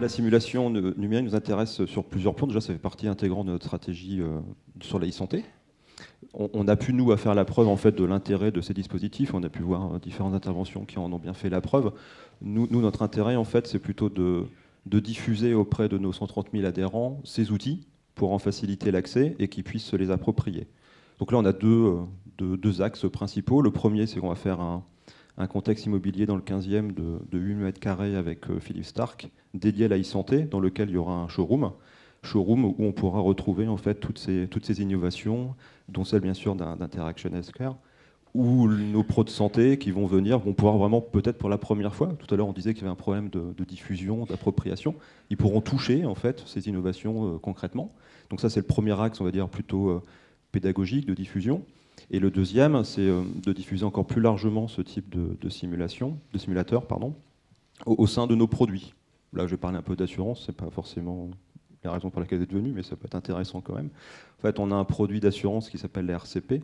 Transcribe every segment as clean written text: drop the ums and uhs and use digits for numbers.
La simulation numérique nous intéresse sur plusieurs plans. Déjà, ça fait partie intégrante de notre stratégie sur la e-santé. On a pu, nous, à faire la preuve en fait, de l'intérêt de ces dispositifs. On a pu voir différentes interventions qui en ont bien fait la preuve. Nous notre intérêt, en fait, c'est plutôt de diffuser auprès de nos 130 000 adhérents ces outils pour en faciliter l'accès et qu'ils puissent se les approprier. Donc là, on a deux axes principaux. Le premier, c'est qu'on va faire un contexte immobilier dans le 15e de 8 mètres carrés avec Philippe Stark, dédié à la e-santé, dans lequel il y aura un showroom où on pourra retrouver en fait toutes ces innovations, dont celle bien sûr d'Interaction Healthcare, où nos pros de santé qui vont venir vont pouvoir vraiment, peut-être pour la première fois, tout à l'heure on disait qu'il y avait un problème de diffusion, d'appropriation, ils pourront toucher en fait ces innovations concrètement. Donc ça c'est le premier axe, on va dire plutôt pédagogique, de diffusion. Et le deuxième, c'est de diffuser encore plus largement ce type de simulateur, au sein de nos produits. Là, je vais parler un peu d'assurance, c'est pas forcément la raison pour laquelle vous êtes venu, mais ça peut être intéressant quand même. En fait, on a un produit d'assurance qui s'appelle la RCP,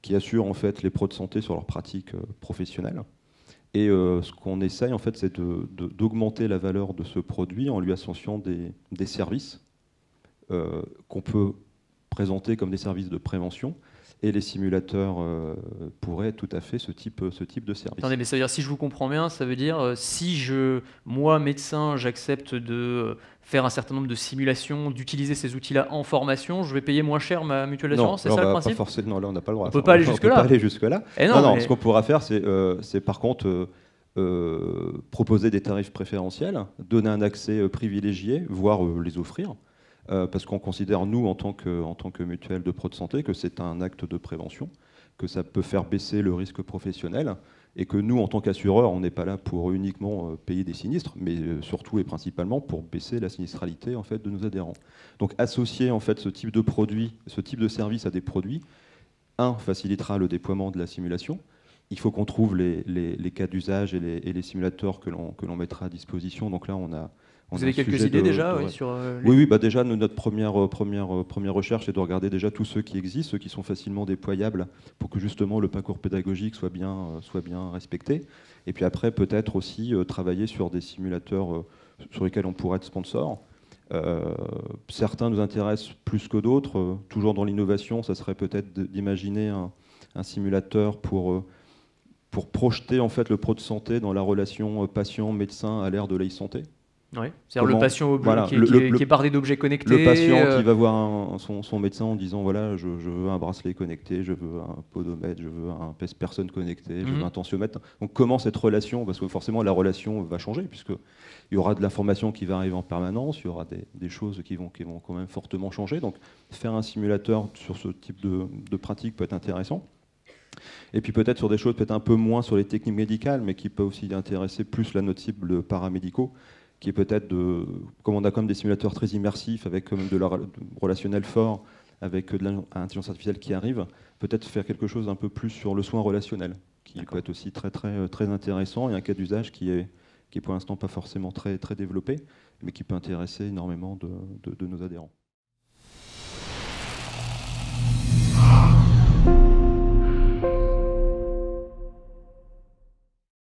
qui assure en fait les pros de santé sur leurs pratiques professionnelles. Et ce qu'on essaye, en fait, c'est d'augmenter la valeur de ce produit en lui associant des services qu'on peut présenter comme des services de prévention. Et les simulateurs pourraient être tout à fait ce type de service. Attendez, mais ça veut dire, si je vous comprends bien, ça veut dire si moi, médecin, j'accepte de faire un certain nombre de simulations, d'utiliser ces outils-là en formation, je vais payer moins cher ma mutuelle d'assurance, c'est ça le principe? Non, là on n'a pas le droit. On peut pas aller jusque-là. On peut pas aller jusque-là. Eh non, mais... ce qu'on pourra faire, c'est par contre proposer des tarifs préférentiels, donner un accès privilégié, voire les offrir. Parce qu'on considère, nous, en tant que mutuelle de pro de santé, que c'est un acte de prévention, que ça peut faire baisser le risque professionnel, et que nous, en tant qu'assureurs, on n'est pas là pour uniquement payer des sinistres, mais surtout et principalement pour baisser la sinistralité en fait, de nos adhérents. Donc associer en fait, ce type de produit, ce type de service à des produits, facilitera le déploiement de la simulation. Il faut qu'on trouve les cas d'usage et les simulateurs que l'on mettra à disposition. Donc là, vous avez quelques idées déjà sur Oui, déjà notre première recherche est de regarder déjà tous ceux qui existent, ceux qui sont facilement déployables pour que justement le parcours pédagogique soit bien respecté. Et puis après, peut-être aussi travailler sur des simulateurs sur lesquels on pourrait être sponsor. Certains nous intéressent plus que d'autres. Toujours dans l'innovation, ça serait peut-être d'imaginer un simulateur pour projeter en fait, le pro de santé dans la relation patient-médecin à l'ère de l'e-santé. Oui, c'est-à-dire le patient qui est bardé d'objets connectés. Le patient qui va voir son médecin en disant voilà, je veux un bracelet connecté, je veux un podomètre, je veux un pèse-personne connecté, je veux un tensiomètre. Donc comment cette relation, parce que forcément la relation va changer, puisqu'il y aura de l'information qui va arriver en permanence, il y aura des choses qui vont quand même fortement changer. Donc faire un simulateur sur ce type de pratique peut être intéressant. Et puis peut-être sur des choses peut-être un peu moins sur les techniques médicales, mais qui peut aussi intéresser plus notre cible paramédicaux, qui est peut-être comme on a comme des simulateurs très immersifs, avec comme de relationnel fort, avec de l'intelligence artificielle qui arrive, peut-être faire quelque chose un peu plus sur le soin relationnel, qui peut être aussi très, très, très intéressant, et un cas d'usage qui est pour l'instant pas forcément très, très développé, mais qui peut intéresser énormément de nos adhérents.